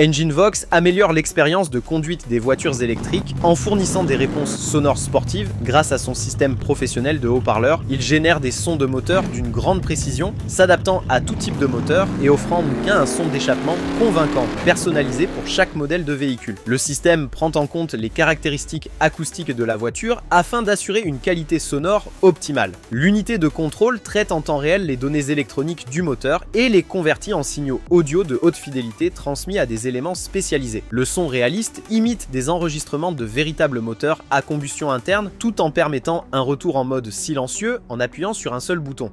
Enginevox améliore l'expérience de conduite des voitures électriques en fournissant des réponses sonores sportives grâce à son système professionnel de haut-parleurs. Il génère des sons de moteur d'une grande précision, s'adaptant à tout type de moteur et offrant bien un son d'échappement convaincant, personnalisé pour chaque modèle de véhicule. Le système prend en compte les caractéristiques acoustiques de la voiture afin d'assurer une qualité sonore optimale. L'unité de contrôle traite en temps réel les données électroniques du moteur et les convertit en signaux audio de haute fidélité transmis à des éléments spécialisés. Le son réaliste imite des enregistrements de véritables moteurs à combustion interne tout en permettant un retour en mode silencieux en appuyant sur un seul bouton.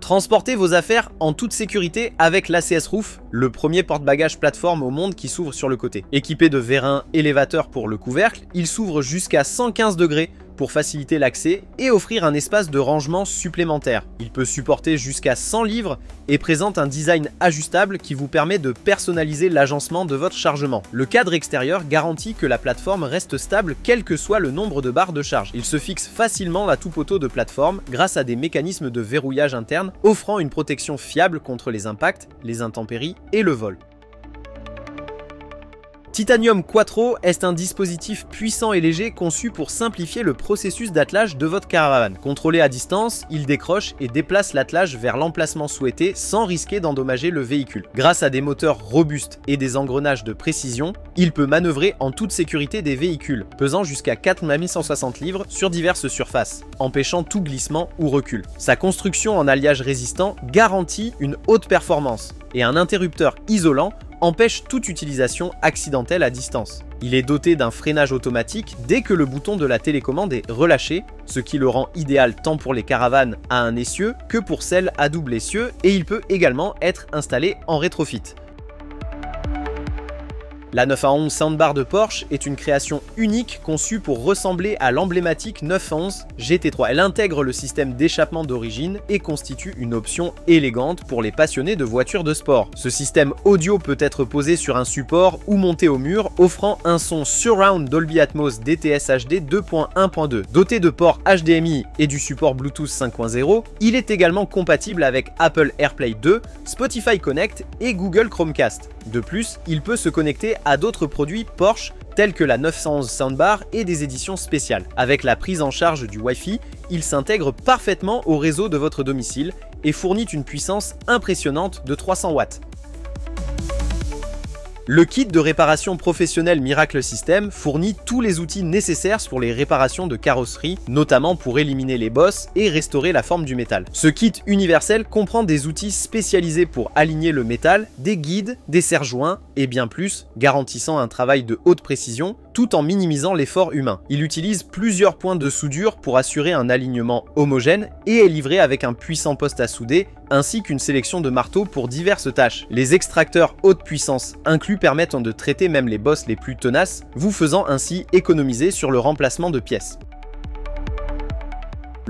Transportez vos affaires en toute sécurité avec l'ACS Roof, le premier porte-bagages plateforme au monde qui s'ouvre sur le côté. Équipé de vérins élévateurs pour le couvercle, il s'ouvre jusqu'à 115 degrés pour faciliter l'accès et offrir un espace de rangement supplémentaire. Il peut supporter jusqu'à 100 livres et présente un design ajustable qui vous permet de personnaliser l'agencement de votre chargement. Le cadre extérieur garantit que la plateforme reste stable quel que soit le nombre de barres de charge. Il se fixe facilement à tout poteau de plateforme grâce à des mécanismes de verrouillage interne offrant une protection fiable contre les impacts, les intempéries et le vol. Titanium Quattro est un dispositif puissant et léger conçu pour simplifier le processus d'attelage de votre caravane. Contrôlé à distance, il décroche et déplace l'attelage vers l'emplacement souhaité sans risquer d'endommager le véhicule. Grâce à des moteurs robustes et des engrenages de précision, il peut manœuvrer en toute sécurité des véhicules, pesant jusqu'à 4160 livres sur diverses surfaces, empêchant tout glissement ou recul. Sa construction en alliage résistant garantit une haute performance et un interrupteur isolant empêche toute utilisation accidentelle à distance. Il est doté d'un freinage automatique dès que le bouton de la télécommande est relâché, ce qui le rend idéal tant pour les caravanes à un essieu que pour celles à double essieu, et il peut également être installé en rétrofit. La 911 Soundbar de Porsche est une création unique conçue pour ressembler à l'emblématique 911 GT3. Elle intègre le système d'échappement d'origine et constitue une option élégante pour les passionnés de voitures de sport. Ce système audio peut être posé sur un support ou monté au mur, offrant un son Surround Dolby Atmos DTS HD 2.1.2. Doté de ports HDMI et du support Bluetooth 5.0, il est également compatible avec Apple AirPlay 2, Spotify Connect et Google Chromecast. De plus, il peut se connecter à d'autres produits Porsche tels que la 911 Soundbar et des éditions spéciales. Avec la prise en charge du Wi-Fi, il s'intègre parfaitement au réseau de votre domicile et fournit une puissance impressionnante de 300 watts. Le kit de réparation professionnelle Miracle System fournit tous les outils nécessaires pour les réparations de carrosserie, notamment pour éliminer les bosses et restaurer la forme du métal. Ce kit universel comprend des outils spécialisés pour aligner le métal, des guides, des serre-joints et bien plus, garantissant un travail de haute précision tout en minimisant l'effort humain. Il utilise plusieurs points de soudure pour assurer un alignement homogène et est livré avec un puissant poste à souder ainsi qu'une sélection de marteaux pour diverses tâches. Les extracteurs haute puissance inclus permettent de traiter même les bosses les plus tenaces, vous faisant ainsi économiser sur le remplacement de pièces.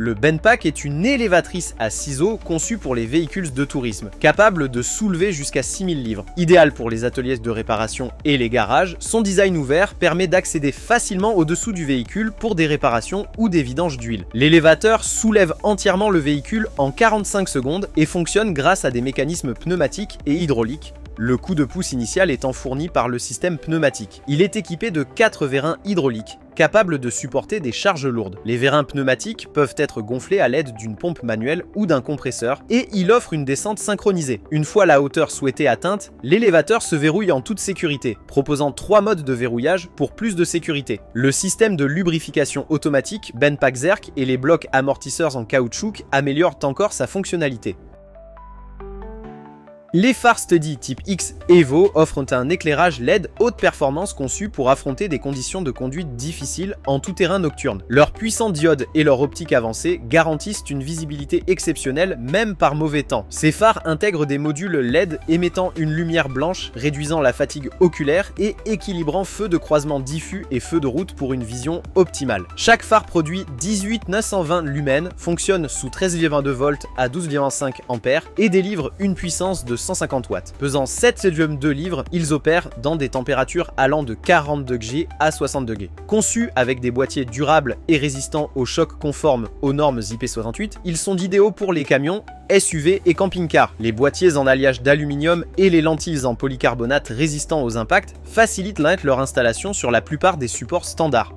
Le Benpack est une élévatrice à ciseaux conçue pour les véhicules de tourisme, capable de soulever jusqu'à 6000 livres. Idéal pour les ateliers de réparation et les garages, son design ouvert permet d'accéder facilement au-dessous du véhicule pour des réparations ou des vidanges d'huile. L'élévateur soulève entièrement le véhicule en 45 secondes et fonctionne grâce à des mécanismes pneumatiques et hydrauliques, le coup de pouce initial étant fourni par le système pneumatique. Il est équipé de 4 vérins hydrauliques, capables de supporter des charges lourdes. Les vérins pneumatiques peuvent être gonflés à l'aide d'une pompe manuelle ou d'un compresseur, et il offre une descente synchronisée. Une fois la hauteur souhaitée atteinte, l'élévateur se verrouille en toute sécurité, proposant 3 modes de verrouillage pour plus de sécurité. Le système de lubrification automatique Benpack Zerk et les blocs amortisseurs en caoutchouc améliorent encore sa fonctionnalité. Les phares Steady type X Evo offrent un éclairage LED haute performance conçu pour affronter des conditions de conduite difficiles en tout terrain nocturne. Leurs puissants diodes et leur optique avancée garantissent une visibilité exceptionnelle même par mauvais temps. Ces phares intègrent des modules LED émettant une lumière blanche, réduisant la fatigue oculaire et équilibrant feu de croisement diffus et feu de route pour une vision optimale. Chaque phare produit 18920 lumens, fonctionne sous 13,2 volts à 12,5 ampères et délivre une puissance de 150 watts. Pesant 7,2 livres, ils opèrent dans des températures allant de 40 degrés à 60 degrés. Conçus avec des boîtiers durables et résistants aux chocs conformes aux normes IP68, ils sont idéaux pour les camions, SUV et camping-car. Les boîtiers en alliage d'aluminium et les lentilles en polycarbonate résistants aux impacts facilitent leur installation sur la plupart des supports standards.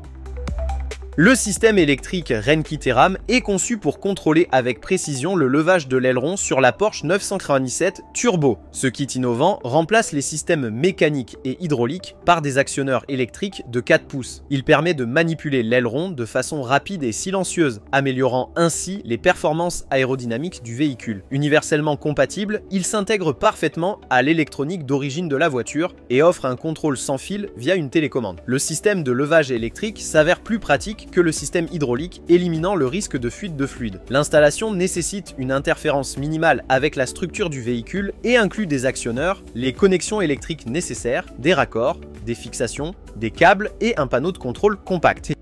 Le système électrique Renkiteram est conçu pour contrôler avec précision le levage de l'aileron sur la Porsche 997 Turbo. Ce kit innovant remplace les systèmes mécaniques et hydrauliques par des actionneurs électriques de 4 pouces. Il permet de manipuler l'aileron de façon rapide et silencieuse, améliorant ainsi les performances aérodynamiques du véhicule. Universellement compatible, il s'intègre parfaitement à l'électronique d'origine de la voiture et offre un contrôle sans fil via une télécommande. Le système de levage électrique s'avère plus pratique que le système hydraulique, éliminant le risque de fuite de fluide. L'installation nécessite une interférence minimale avec la structure du véhicule et inclut des actionneurs, les connexions électriques nécessaires, des raccords, des fixations, des câbles et un panneau de contrôle compact.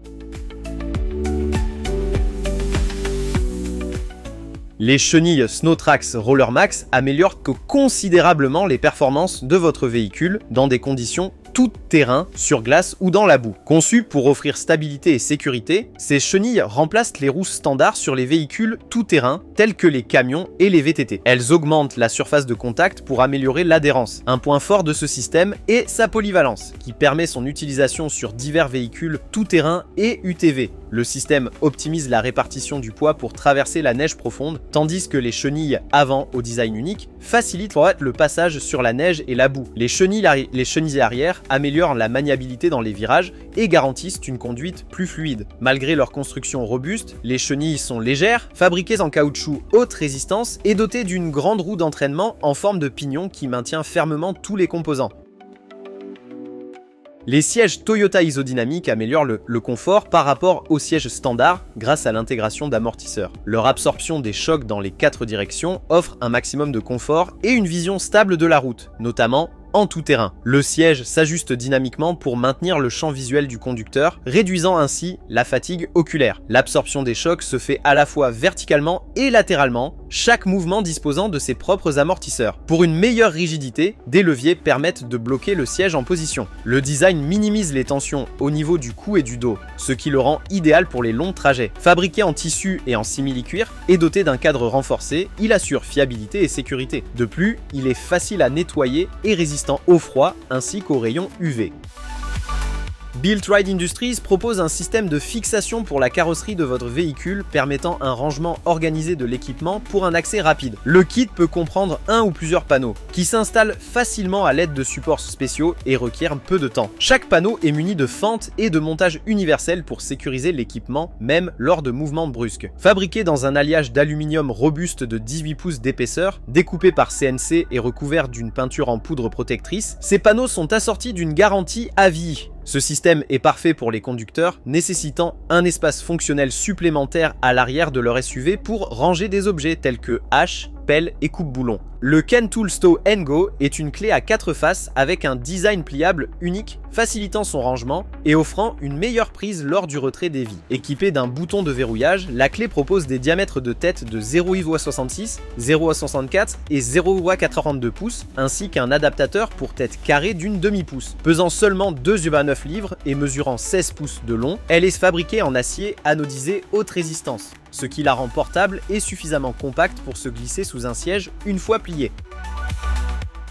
Les chenilles SnowTrax Roller Max améliorent considérablement les performances de votre véhicule dans des conditions tout terrain, sur glace ou dans la boue. Conçues pour offrir stabilité et sécurité, ces chenilles remplacent les roues standards sur les véhicules tout terrain tels que les camions et les VTT. Elles augmentent la surface de contact pour améliorer l'adhérence. Un point fort de ce système est sa polyvalence, qui permet son utilisation sur divers véhicules tout terrain et UTV. Le système optimise la répartition du poids pour traverser la neige profonde, tandis que les chenilles avant au design unique facilitent le passage sur la neige et la boue. Les chenilles arrière améliorent la maniabilité dans les virages et garantissent une conduite plus fluide. Malgré leur construction robuste, les chenilles sont légères, fabriquées en caoutchouc haute résistance et dotées d'une grande roue d'entraînement en forme de pignon qui maintient fermement tous les composants. Les sièges Toyota Isodynamic améliorent le confort par rapport aux sièges standards grâce à l'intégration d'amortisseurs. Leur absorption des chocs dans les 4 directions offre un maximum de confort et une vision stable de la route, notamment en tout terrain. Le siège s'ajuste dynamiquement pour maintenir le champ visuel du conducteur, réduisant ainsi la fatigue oculaire. L'absorption des chocs se fait à la fois verticalement et latéralement, chaque mouvement disposant de ses propres amortisseurs. Pour une meilleure rigidité, des leviers permettent de bloquer le siège en position. Le design minimise les tensions au niveau du cou et du dos, ce qui le rend idéal pour les longs trajets. Fabriqué en tissu et en simili-cuir et doté d'un cadre renforcé, il assure fiabilité et sécurité. De plus, il est facile à nettoyer et résistant au froid ainsi qu'aux rayons UV. Built Ride Industries propose un système de fixation pour la carrosserie de votre véhicule permettant un rangement organisé de l'équipement pour un accès rapide. Le kit peut comprendre un ou plusieurs panneaux qui s'installent facilement à l'aide de supports spéciaux et requièrent peu de temps. Chaque panneau est muni de fentes et de montage universel pour sécuriser l'équipement même lors de mouvements brusques. Fabriqué dans un alliage d'aluminium robuste de 18 pouces d'épaisseur, découpé par CNC et recouvert d'une peinture en poudre protectrice, ces panneaux sont assortis d'une garantie à vie. Ce système est parfait pour les conducteurs, nécessitant un espace fonctionnel supplémentaire à l'arrière de leur SUV pour ranger des objets tels que haches, pelle et coupe-boulons. Le Ken Tool Stow & Go est une clé à 4 faces avec un design pliable unique, facilitant son rangement et offrant une meilleure prise lors du retrait des vies. Équipée d'un bouton de verrouillage, la clé propose des diamètres de tête de 0,66, 0,64 et 0,42 pouces, ainsi qu'un adaptateur pour tête carrée d'une demi-pouce. Pesant seulement 2,9 livres et mesurant 16 pouces de long, elle est fabriquée en acier anodisé haute résistance, ce qui la rend portable et suffisamment compacte pour se glisser sous un siège une fois plié.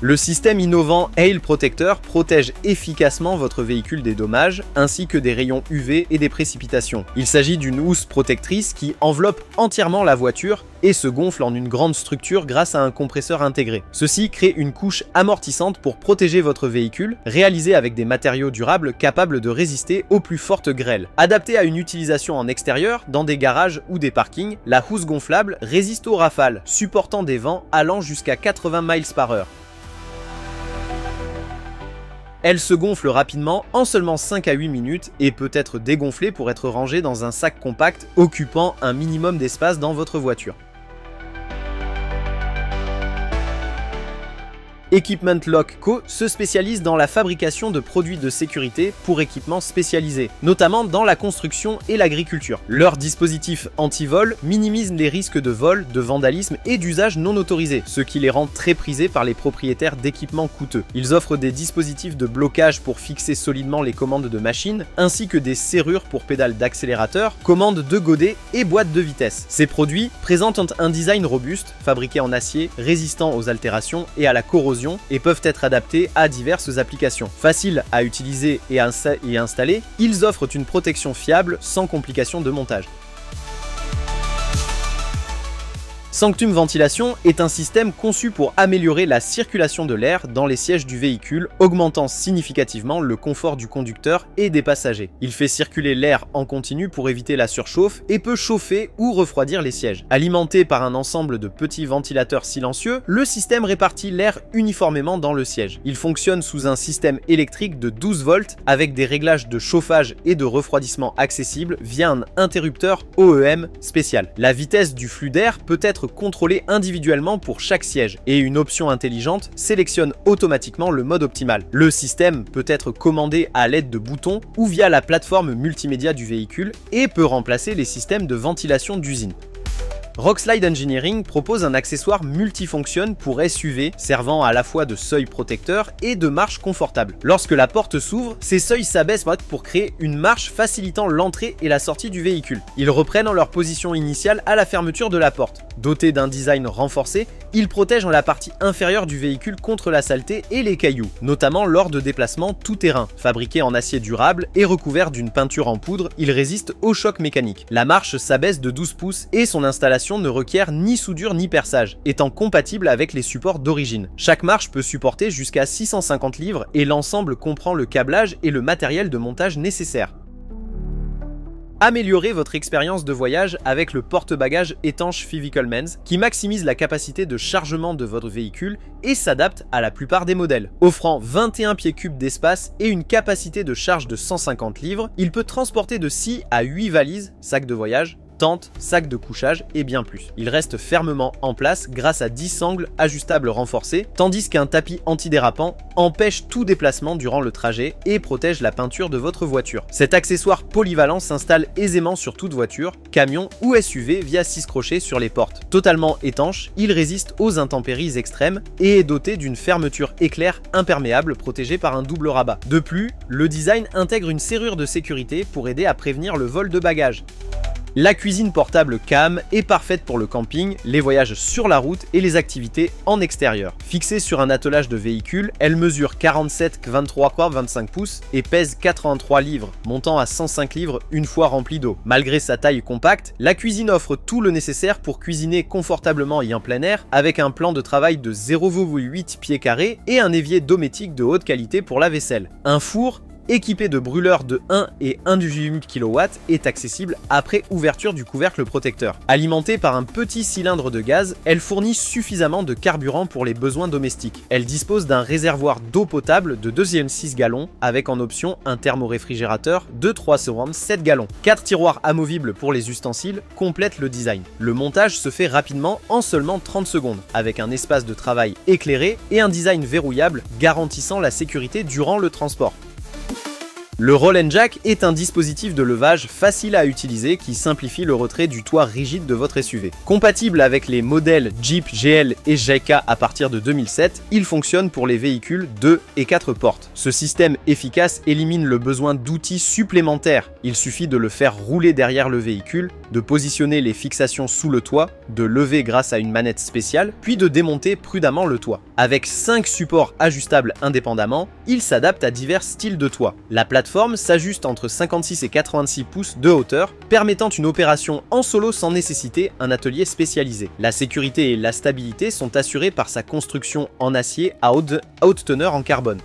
Le système innovant Hail Protector protège efficacement votre véhicule des dommages, ainsi que des rayons UV et des précipitations. Il s'agit d'une housse protectrice qui enveloppe entièrement la voiture et se gonfle en une grande structure grâce à un compresseur intégré. Ceci crée une couche amortissante pour protéger votre véhicule, réalisée avec des matériaux durables capables de résister aux plus fortes grêles. Adaptée à une utilisation en extérieur, dans des garages ou des parkings, la housse gonflable résiste aux rafales, supportant des vents allant jusqu'à 80 miles par heure. Elle se gonfle rapidement en seulement 5 à 8 minutes et peut être dégonflée pour être rangée dans un sac compact occupant un minimum d'espace dans votre voiture. Equipment Lock Co. se spécialise dans la fabrication de produits de sécurité pour équipements spécialisés, notamment dans la construction et l'agriculture. Leur dispositif anti-vol minimise les risques de vol, de vandalisme et d'usage non autorisé, ce qui les rend très prisés par les propriétaires d'équipements coûteux. Ils offrent des dispositifs de blocage pour fixer solidement les commandes de machines, ainsi que des serrures pour pédales d'accélérateur, commandes de godets et boîtes de vitesse. Ces produits présentent un design robuste, fabriqué en acier, résistant aux altérations et à la corrosion, et peuvent être adaptés à diverses applications. Faciles à utiliser et à installer, ils offrent une protection fiable sans complications de montage. Sanctum Ventilation est un système conçu pour améliorer la circulation de l'air dans les sièges du véhicule, augmentant significativement le confort du conducteur et des passagers. Il fait circuler l'air en continu pour éviter la surchauffe et peut chauffer ou refroidir les sièges. Alimenté par un ensemble de petits ventilateurs silencieux, le système répartit l'air uniformément dans le siège. Il fonctionne sous un système électrique de 12 volts avec des réglages de chauffage et de refroidissement accessibles via un interrupteur OEM spécial. La vitesse du flux d'air peut être contrôlée individuellement pour chaque siège et une option intelligente sélectionne automatiquement le mode optimal. Le système peut être commandé à l'aide de boutons ou via la plateforme multimédia du véhicule et peut remplacer les systèmes de ventilation d'usine. Rockslide Engineering propose un accessoire multifonction pour SUV servant à la fois de seuil protecteur et de marche confortable. Lorsque la porte s'ouvre, ces seuils s'abaissent pour créer une marche facilitant l'entrée et la sortie du véhicule. Ils reprennent leur position initiale à la fermeture de la porte. Doté d'un design renforcé, ils protègent la partie inférieure du véhicule contre la saleté et les cailloux, notamment lors de déplacements tout-terrain. Fabriqués en acier durable et recouverts d'une peinture en poudre, ils résistent aux chocs mécaniques. La marche s'abaisse de 12 pouces et son installation ne requiert ni soudure ni perçage, étant compatible avec les supports d'origine. Chaque marche peut supporter jusqu'à 650 livres et l'ensemble comprend le câblage et le matériel de montage nécessaire. Améliorez votre expérience de voyage avec le porte-bagages étanche Fevicol-Mens qui maximise la capacité de chargement de votre véhicule et s'adapte à la plupart des modèles. Offrant 21 pieds cubes d'espace et une capacité de charge de 150 livres, il peut transporter de 6 à 8 valises, sacs de voyage, tente, sac de couchage et bien plus. Il reste fermement en place grâce à 10 sangles ajustables renforcés, tandis qu'un tapis antidérapant empêche tout déplacement durant le trajet et protège la peinture de votre voiture. Cet accessoire polyvalent s'installe aisément sur toute voiture, camion ou SUV via 6 crochets sur les portes. Totalement étanche, il résiste aux intempéries extrêmes et est doté d'une fermeture éclair imperméable protégée par un double rabat. De plus, le design intègre une serrure de sécurité pour aider à prévenir le vol de bagages. La cuisine portable CAM est parfaite pour le camping, les voyages sur la route et les activités en extérieur. Fixée sur un attelage de véhicule, elle mesure 47,23 pouces et pèse 83 livres, montant à 105 livres une fois remplie d'eau. Malgré sa taille compacte, la cuisine offre tout le nécessaire pour cuisiner confortablement et en plein air, avec un plan de travail de 0,8 pieds carrés et un évier dométique de haute qualité pour la vaisselle. Un four équipé de brûleurs de 1 et 1,8 kW est accessible après ouverture du couvercle protecteur. Alimentée par un petit cylindre de gaz, elle fournit suffisamment de carburant pour les besoins domestiques. Elle dispose d'un réservoir d'eau potable de 2,6 gallons avec en option un thermoréfrigérateur de 3,7 gallons. 4 tiroirs amovibles pour les ustensiles complètent le design. Le montage se fait rapidement en seulement 30 secondes, avec un espace de travail éclairé et un design verrouillable garantissant la sécurité durant le transport. Le Roll and Jack est un dispositif de levage facile à utiliser qui simplifie le retrait du toit rigide de votre SUV. Compatible avec les modèles Jeep GL et Jayca à partir de 2007, il fonctionne pour les véhicules 2 et 4 portes. Ce système efficace élimine le besoin d'outils supplémentaires. Il suffit de le faire rouler derrière le véhicule, de positionner les fixations sous le toit, de lever grâce à une manette spéciale, puis de démonter prudemment le toit. Avec 5 supports ajustables indépendamment, il s'adapte à divers styles de toit. La plateforme s'ajuste entre 56 et 86 pouces de hauteur, permettant une opération en solo sans nécessiter un atelier spécialisé. La sécurité et la stabilité sont assurées par sa construction en acier à haute teneur en carbone.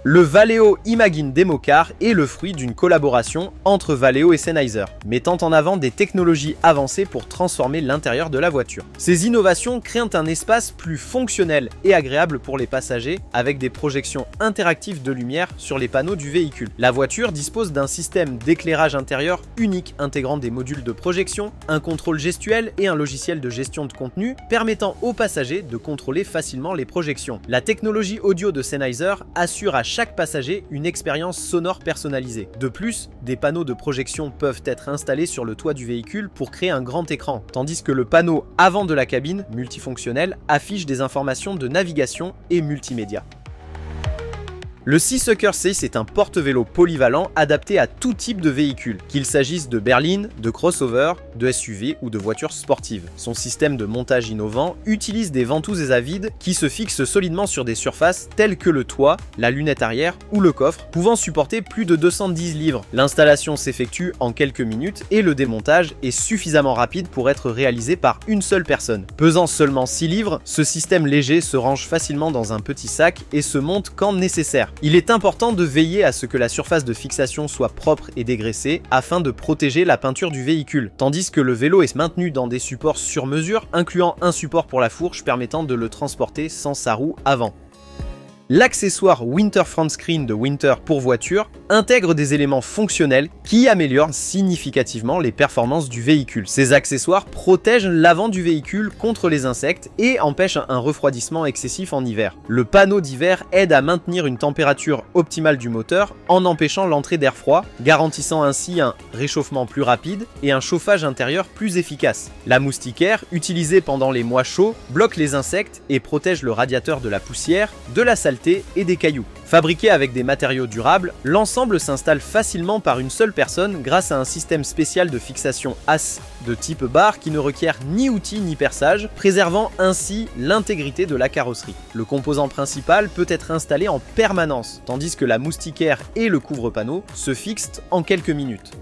Le Valeo Imagine Demo Car est le fruit d'une collaboration entre Valeo et Sennheiser, mettant en avant des technologies avancées pour transformer l'intérieur de la voiture. Ces innovations créent un espace plus fonctionnel et agréable pour les passagers, avec des projections interactives de lumière sur les panneaux du véhicule. La voiture dispose d'un système d'éclairage intérieur unique intégrant des modules de projection, un contrôle gestuel et un logiciel de gestion de contenu permettant aux passagers de contrôler facilement les projections. La technologie audio de Sennheiser assure à chaque passager une expérience sonore personnalisée. De plus, des panneaux de projection peuvent être installés sur le toit du véhicule pour créer un grand écran, tandis que le panneau avant de la cabine, multifonctionnel, affiche des informations de navigation et multimédia. Le Seasucker 6 est un porte-vélo polyvalent adapté à tout type de véhicule, qu'il s'agisse de berlines, de crossover, de SUV ou de voitures sportives. Son système de montage innovant utilise des ventouses à vide qui se fixent solidement sur des surfaces telles que le toit, la lunette arrière ou le coffre, pouvant supporter plus de 210 livres. L'installation s'effectue en quelques minutes et le démontage est suffisamment rapide pour être réalisé par une seule personne. Pesant seulement 6 livres, ce système léger se range facilement dans un petit sac et se monte quand nécessaire. Il est important de veiller à ce que la surface de fixation soit propre et dégraissée afin de protéger la peinture du véhicule, tandis que le vélo est maintenu dans des supports sur mesure, incluant un support pour la fourche permettant de le transporter sans sa roue avant. L'accessoire Winter Front Screen de Winter pour voiture intègre des éléments fonctionnels qui améliorent significativement les performances du véhicule. Ces accessoires protègent l'avant du véhicule contre les insectes et empêchent un refroidissement excessif en hiver. Le panneau d'hiver aide à maintenir une température optimale du moteur en empêchant l'entrée d'air froid, garantissant ainsi un réchauffement plus rapide et un chauffage intérieur plus efficace. La moustiquaire, utilisée pendant les mois chauds, bloque les insectes et protège le radiateur de la poussière, de la saleté et des cailloux. Fabriqué avec des matériaux durables, l'ensemble s'installe facilement par une seule personne grâce à un système spécial de fixation as de type barre qui ne requiert ni outils ni perçage, préservant ainsi l'intégrité de la carrosserie. Le composant principal peut être installé en permanence, tandis que la moustiquaire et le couvre-panneau se fixent en quelques minutes.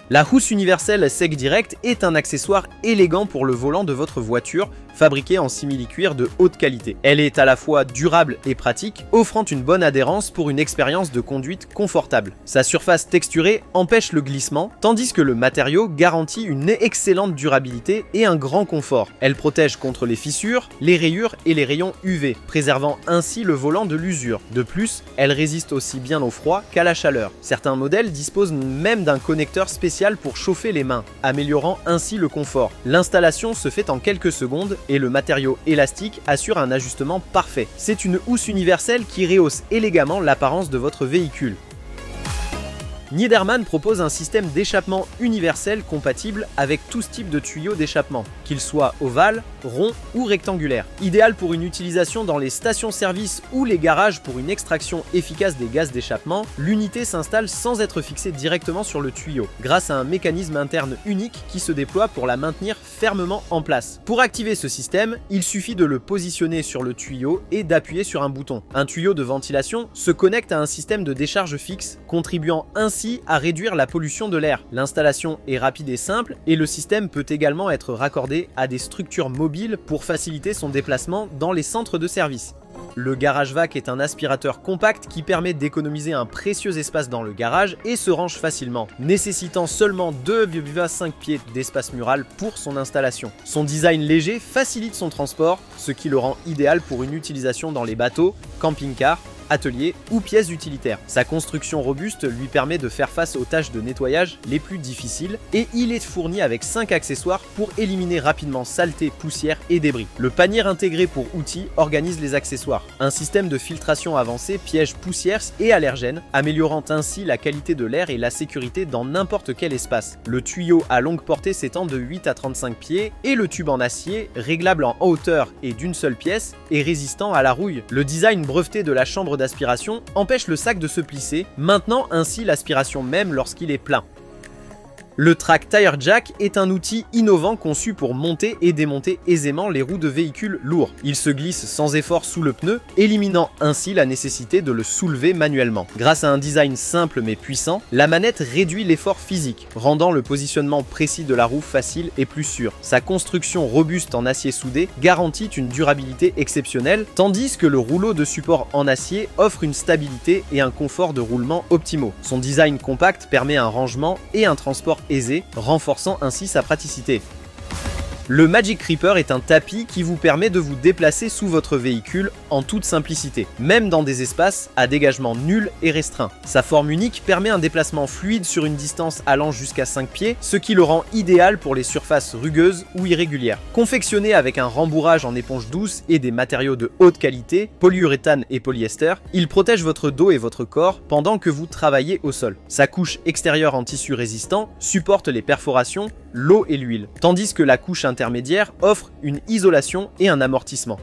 La housse universelle Sec Direct est un accessoire élégant pour le volant de votre voiture, fabriquée en simili-cuir de haute qualité. Elle est à la fois durable et pratique, offrant une bonne adhérence pour une expérience de conduite confortable. Sa surface texturée empêche le glissement, tandis que le matériau garantit une excellente durabilité et un grand confort. Elle protège contre les fissures, les rayures et les rayons UV, préservant ainsi le volant de l'usure. De plus, elle résiste aussi bien au froid qu'à la chaleur. Certains modèles disposent même d'un connecteur spécial pour chauffer les mains, améliorant ainsi le confort. L'installation se fait en quelques secondes et le matériau élastique assure un ajustement parfait. C'est une housse universelle qui rehausse élégamment l'apparence de votre véhicule. Niedermann propose un système d'échappement universel compatible avec tout type de tuyaux d'échappement, qu'ils soient ovales, ronds ou rectangulaires. Idéal pour une utilisation dans les stations-service ou les garages pour une extraction efficace des gaz d'échappement, l'unité s'installe sans être fixée directement sur le tuyau, grâce à un mécanisme interne unique qui se déploie pour la maintenir fermement en place. Pour activer ce système, il suffit de le positionner sur le tuyau et d'appuyer sur un bouton. Un tuyau de ventilation se connecte à un système de décharge fixe, contribuant ainsi à réduire la pollution de l'air. L'installation est rapide et simple et le système peut également être raccordé à des structures mobiles pour faciliter son déplacement dans les centres de service. Le GarageVac est un aspirateur compact qui permet d'économiser un précieux espace dans le garage et se range facilement, nécessitant seulement 2,5 pieds d'espace mural pour son installation. Son design léger facilite son transport, ce qui le rend idéal pour une utilisation dans les bateaux, camping-cars, ateliers ou pièces utilitaires. Sa construction robuste lui permet de faire face aux tâches de nettoyage les plus difficiles et il est fourni avec 5 accessoires pour éliminer rapidement saleté, poussière et débris. Le panier intégré pour outils organise les accessoires. Un système de filtration avancé piège poussières et allergènes, améliorant ainsi la qualité de l'air et la sécurité dans n'importe quel espace. Le tuyau à longue portée s'étend de 8 à 35 pieds et le tube en acier, réglable en hauteur et d'une seule pièce, est résistant à la rouille. Le design breveté de la chambre d'aspiration empêche le sac de se plisser, maintenant ainsi l'aspiration même lorsqu'il est plein. Le Track Tire Jack est un outil innovant conçu pour monter et démonter aisément les roues de véhicules lourds. Il se glisse sans effort sous le pneu, éliminant ainsi la nécessité de le soulever manuellement. Grâce à un design simple mais puissant, la manette réduit l'effort physique, rendant le positionnement précis de la roue facile et plus sûr. Sa construction robuste en acier soudé garantit une durabilité exceptionnelle, tandis que le rouleau de support en acier offre une stabilité et un confort de roulement optimaux. Son design compact permet un rangement et un transport aisé, renforçant ainsi sa praticité. Le Magic Creeper est un tapis qui vous permet de vous déplacer sous votre véhicule en toute simplicité, même dans des espaces à dégagement nul et restreint. Sa forme unique permet un déplacement fluide sur une distance allant jusqu'à 5 pieds, ce qui le rend idéal pour les surfaces rugueuses ou irrégulières. Confectionné avec un rembourrage en éponge douce et des matériaux de haute qualité, polyuréthane et polyester, il protège votre dos et votre corps pendant que vous travaillez au sol. Sa couche extérieure en tissu résistant supporte les perforations, l'eau et l'huile, tandis que la couche intermédiaire offre une isolation et un amortissement.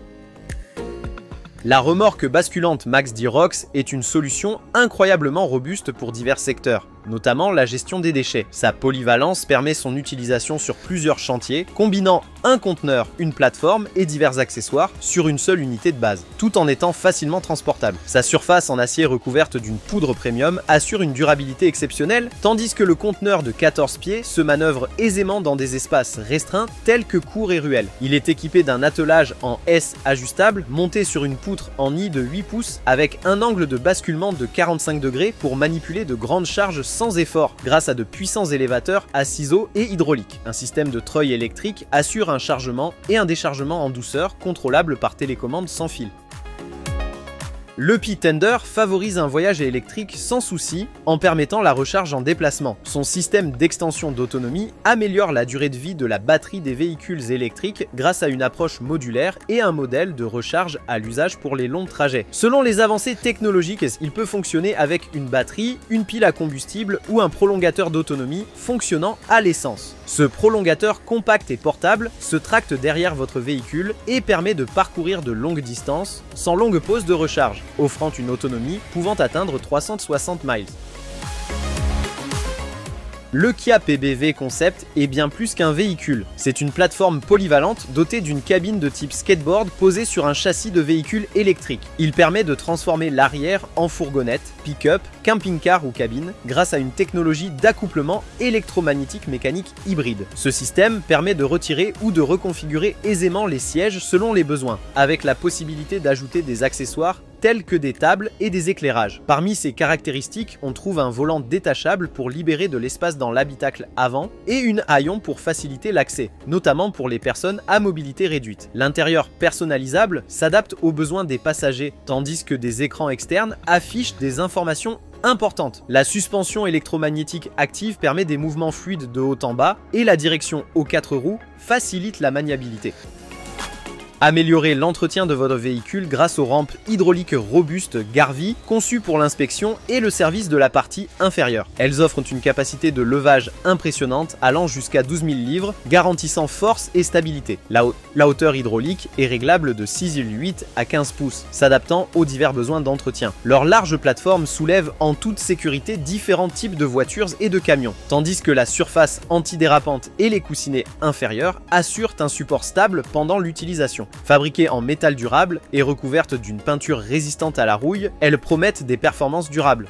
La remorque basculante Max D-Rox est une solution incroyablement robuste pour divers secteurs, notamment la gestion des déchets. Sa polyvalence permet son utilisation sur plusieurs chantiers, combinant un conteneur, une plateforme et divers accessoires sur une seule unité de base, tout en étant facilement transportable. Sa surface en acier recouverte d'une poudre premium assure une durabilité exceptionnelle, tandis que le conteneur de 14 pieds se manœuvre aisément dans des espaces restreints tels que cours et ruelles. Il est équipé d'un attelage en S ajustable monté sur une poutre en I de 8 pouces avec un angle de basculement de 45 degrés pour manipuler de grandes charges sans effort grâce à de puissants élévateurs à ciseaux et hydrauliques. Un système de treuil électrique assure un chargement et un déchargement en douceur contrôlable par télécommande sans fil. Le P-Tender favorise un voyage électrique sans souci en permettant la recharge en déplacement. Son système d'extension d'autonomie améliore la durée de vie de la batterie des véhicules électriques grâce à une approche modulaire et un modèle de recharge à l'usage pour les longs trajets. Selon les avancées technologiques, il peut fonctionner avec une batterie, une pile à combustible ou un prolongateur d'autonomie fonctionnant à l'essence. Ce prolongateur compact et portable se tracte derrière votre véhicule et permet de parcourir de longues distances sans longue pause de recharge, offrant une autonomie pouvant atteindre 360 miles. Le Kia PBV Concept est bien plus qu'un véhicule. C'est une plateforme polyvalente dotée d'une cabine de type skateboard posée sur un châssis de véhicule électrique. Il permet de transformer l'arrière en fourgonnette, pick-up, camping-car ou cabine grâce à une technologie d'accouplement électromagnétique mécanique hybride. Ce système permet de retirer ou de reconfigurer aisément les sièges selon les besoins, avec la possibilité d'ajouter des accessoires tels que des tables et des éclairages. Parmi ces caractéristiques, on trouve un volant détachable pour libérer de l'espace dans l'habitacle avant et une haillon pour faciliter l'accès, notamment pour les personnes à mobilité réduite. L'intérieur personnalisable s'adapte aux besoins des passagers, tandis que des écrans externes affichent des informations importante. La suspension électromagnétique active permet des mouvements fluides de haut en bas et la direction aux 4 roues facilite la maniabilité. Améliorer l'entretien de votre véhicule grâce aux rampes hydrauliques robustes Garvey conçues pour l'inspection et le service de la partie inférieure. Elles offrent une capacité de levage impressionnante allant jusqu'à 12 000 livres, garantissant force et stabilité. La hauteur hydraulique est réglable de 6,8 à 15 pouces, s'adaptant aux divers besoins d'entretien. Leur large plateforme soulève en toute sécurité différents types de voitures et de camions, tandis que la surface antidérapante et les coussinets inférieurs assurent un support stable pendant l'utilisation. Fabriquées en métal durable et recouvertes d'une peinture résistante à la rouille, elles promettent des performances durables.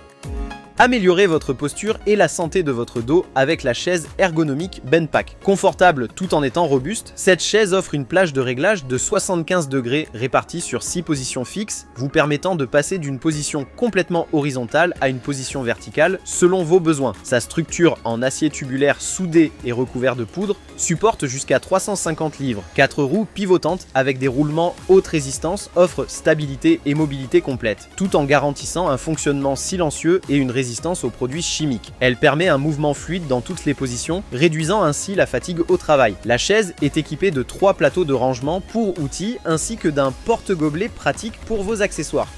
Améliorez votre posture et la santé de votre dos avec la chaise ergonomique Benpack. Confortable tout en étant robuste, cette chaise offre une plage de réglage de 75 degrés répartie sur 6 positions fixes, vous permettant de passer d'une position complètement horizontale à une position verticale selon vos besoins. Sa structure en acier tubulaire soudé et recouvert de poudre supporte jusqu'à 350 livres. 4 roues pivotantes avec des roulements haute résistance offrent stabilité et mobilité complète, tout en garantissant un fonctionnement silencieux et une résistance aux produits chimiques. Elle permet un mouvement fluide dans toutes les positions, réduisant ainsi la fatigue au travail. La chaise est équipée de 3 plateaux de rangement pour outils ainsi que d'un porte-gobelet pratique pour vos accessoires.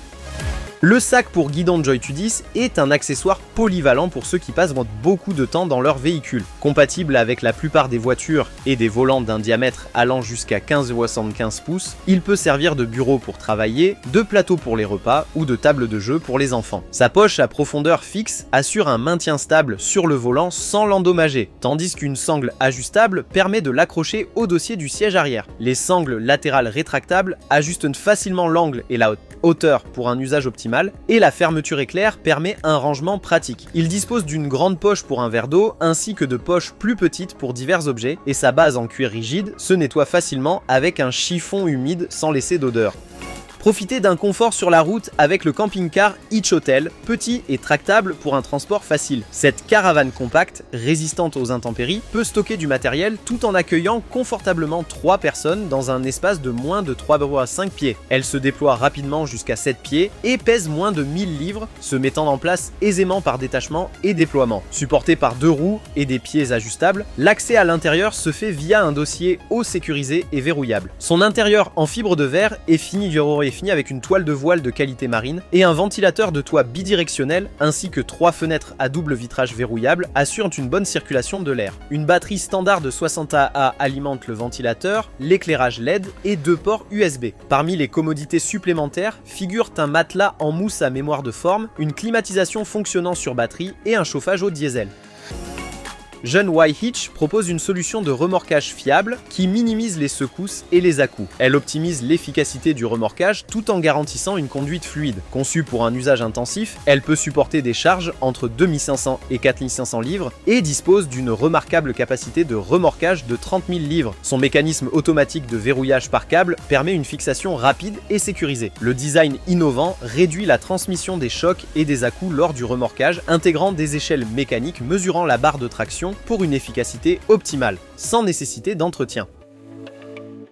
Le sac pour guidon de Joy-210 est un accessoire polyvalent pour ceux qui passent beaucoup de temps dans leur véhicule. Compatible avec la plupart des voitures et des volants d'un diamètre allant jusqu'à 15,75 pouces, il peut servir de bureau pour travailler, de plateau pour les repas ou de table de jeu pour les enfants. Sa poche à profondeur fixe assure un maintien stable sur le volant sans l'endommager, tandis qu'une sangle ajustable permet de l'accrocher au dossier du siège arrière. Les sangles latérales rétractables ajustent facilement l'angle et la hauteur pour un usage optimal, et la fermeture éclair permet un rangement pratique. Il dispose d'une grande poche pour un verre d'eau ainsi que de poches plus petites pour divers objets, et sa base en cuir rigide se nettoie facilement avec un chiffon humide sans laisser d'odeur. Profitez d'un confort sur la route avec le camping-car Hitch Hotel, petit et tractable pour un transport facile. Cette caravane compacte, résistante aux intempéries, peut stocker du matériel tout en accueillant confortablement 3 personnes dans un espace de moins de 3,5 pieds. Elle se déploie rapidement jusqu'à 7 pieds et pèse moins de 1000 livres, se mettant en place aisément par détachement et déploiement. Supportée par 2 roues et des pieds ajustables, l'accès à l'intérieur se fait via un dossier haut sécurisé et verrouillable. Son intérieur en fibre de verre est fini avec une toile de voile de qualité marine et un ventilateur de toit bidirectionnel ainsi que 3 fenêtres à double vitrage verrouillable assurent une bonne circulation de l'air. Une batterie standard de 60 Ah alimente le ventilateur, l'éclairage LED et 2 ports USB. Parmi les commodités supplémentaires figurent un matelas en mousse à mémoire de forme, une climatisation fonctionnant sur batterie et un chauffage au diesel. Jeune Y-Hitch propose une solution de remorquage fiable qui minimise les secousses et les à-coups. Elle optimise l'efficacité du remorquage tout en garantissant une conduite fluide. Conçue pour un usage intensif, elle peut supporter des charges entre 2500 et 4500 livres et dispose d'une remarquable capacité de remorquage de 30 000 livres. Son mécanisme automatique de verrouillage par câble permet une fixation rapide et sécurisée. Le design innovant réduit la transmission des chocs et des à-coups lors du remorquage, intégrant des échelles mécaniques mesurant la barre de traction pour une efficacité optimale, sans nécessité d'entretien.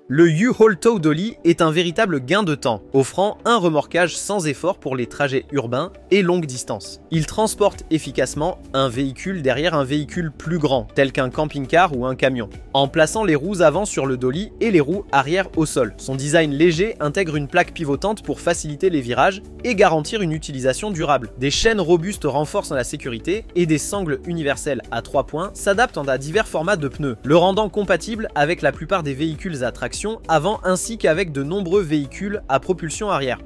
Le U-Haul Tow Dolly est un véritable gain de temps, offrant un remorquage sans effort pour les trajets urbains et longues distances. Il transporte efficacement un véhicule derrière un véhicule plus grand, tel qu'un camping-car ou un camion, en plaçant les roues avant sur le dolly et les roues arrière au sol. Son design léger intègre une plaque pivotante pour faciliter les virages et garantir une utilisation durable. Des chaînes robustes renforcent la sécurité et des sangles universelles à 3 points s'adaptent à divers formats de pneus, le rendant compatible avec la plupart des véhicules à traction avant ainsi qu'avec de nombreux véhicules à propulsion arrière.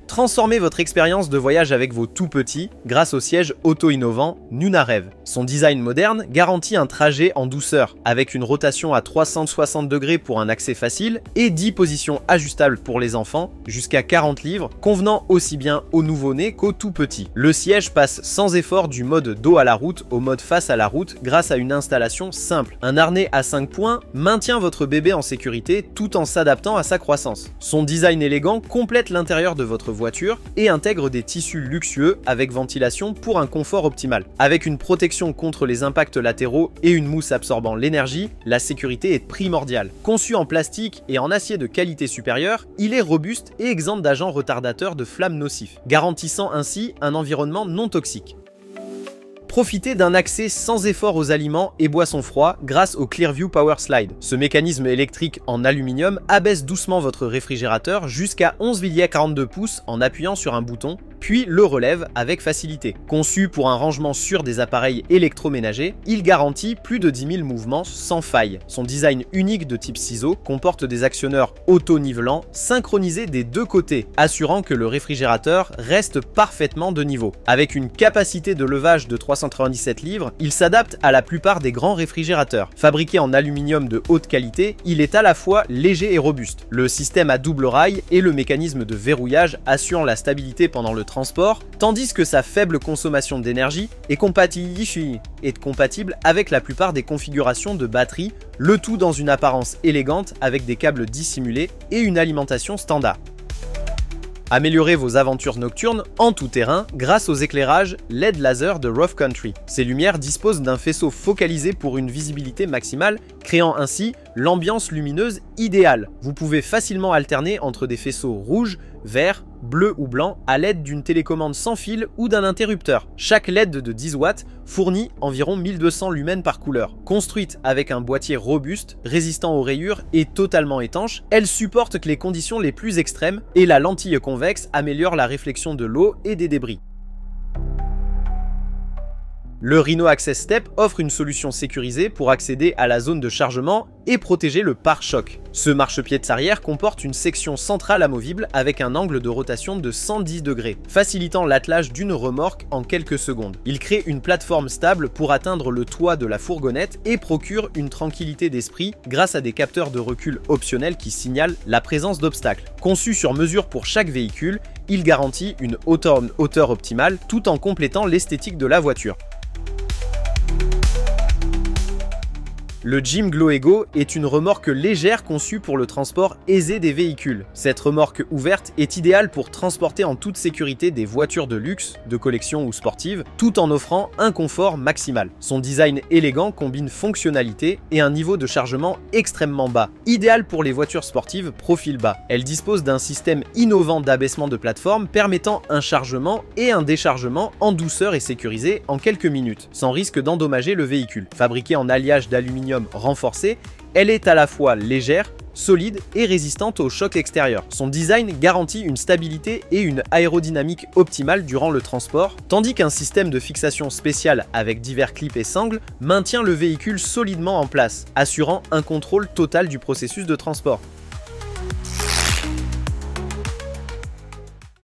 Transformez votre expérience de voyage avec vos tout-petits grâce au siège auto-innovant Nunarev. Son design moderne garantit un trajet en douceur, avec une rotation à 360 degrés pour un accès facile et 10 positions ajustables pour les enfants, jusqu'à 40 livres, convenant aussi bien aux nouveau-nés qu'aux tout-petits. Le siège passe sans effort du mode dos à la route au mode face à la route grâce à une installation simple. Un harnais à 5 points maintient votre bébé en sécurité tout en s'adaptant à sa croissance. Son design élégant complète l'intérieur de votre voiture et intègre des tissus luxueux avec ventilation pour un confort optimal. Avec une protection contre les impacts latéraux et une mousse absorbant l'énergie, la sécurité est primordiale. Conçu en plastique et en acier de qualité supérieure, il est robuste et exempt d'agents retardateurs de flammes nocifs, garantissant ainsi un environnement non toxique. Profitez d'un accès sans effort aux aliments et boissons froids grâce au Clearview Power Slide. Ce mécanisme électrique en aluminium abaisse doucement votre réfrigérateur jusqu'à 11,42 pouces en appuyant sur un bouton, puis le relève avec facilité. Conçu pour un rangement sûr des appareils électroménagers, il garantit plus de 10 000 mouvements sans faille. Son design unique de type ciseau comporte des actionneurs auto-nivelants synchronisés des deux côtés, assurant que le réfrigérateur reste parfaitement de niveau. Avec une capacité de levage de 397 livres, il s'adapte à la plupart des grands réfrigérateurs. Fabriqué en aluminium de haute qualité, il est à la fois léger et robuste. Le système à double rail et le mécanisme de verrouillage assurent la stabilité pendant le transport, tandis que sa faible consommation d'énergie est compatible avec la plupart des configurations de batterie, le tout dans une apparence élégante avec des câbles dissimulés et une alimentation standard. Améliorez vos aventures nocturnes en tout terrain grâce aux éclairages LED laser de Rough Country. Ces lumières disposent d'un faisceau focalisé pour une visibilité maximale, créant ainsi l'ambiance lumineuse idéale. Vous pouvez facilement alterner entre des faisceaux rouges, verts bleu ou blanc, à l'aide d'une télécommande sans fil ou d'un interrupteur. Chaque LED de 10 watts fournit environ 1200 lumens par couleur. Construite avec un boîtier robuste, résistant aux rayures et totalement étanche, elle supporte les conditions les plus extrêmes et la lentille convexe améliore la réflexion de l'eau et des débris. Le Rhino Access Step offre une solution sécurisée pour accéder à la zone de chargement et protéger le pare-choc. Ce marchepied de arrière comporte une section centrale amovible avec un angle de rotation de 110 degrés, facilitant l'attelage d'une remorque en quelques secondes. Il crée une plateforme stable pour atteindre le toit de la fourgonnette et procure une tranquillité d'esprit grâce à des capteurs de recul optionnels qui signalent la présence d'obstacles. Conçu sur mesure pour chaque véhicule, il garantit une hauteur optimale tout en complétant l'esthétique de la voiture. Le Jim Glow Ego est une remorque légère conçue pour le transport aisé des véhicules. Cette remorque ouverte est idéale pour transporter en toute sécurité des voitures de luxe, de collection ou sportives, tout en offrant un confort maximal. Son design élégant combine fonctionnalité et un niveau de chargement extrêmement bas, idéal pour les voitures sportives profil bas. Elle dispose d'un système innovant d'abaissement de plateforme permettant un chargement et un déchargement en douceur et sécurisé en quelques minutes, sans risque d'endommager le véhicule. Fabriquée en alliage d'aluminium renforcée, elle est à la fois légère, solide et résistante aux chocs extérieurs. Son design garantit une stabilité et une aérodynamique optimale durant le transport, tandis qu'un système de fixation spécial avec divers clips et sangles maintient le véhicule solidement en place, assurant un contrôle total du processus de transport.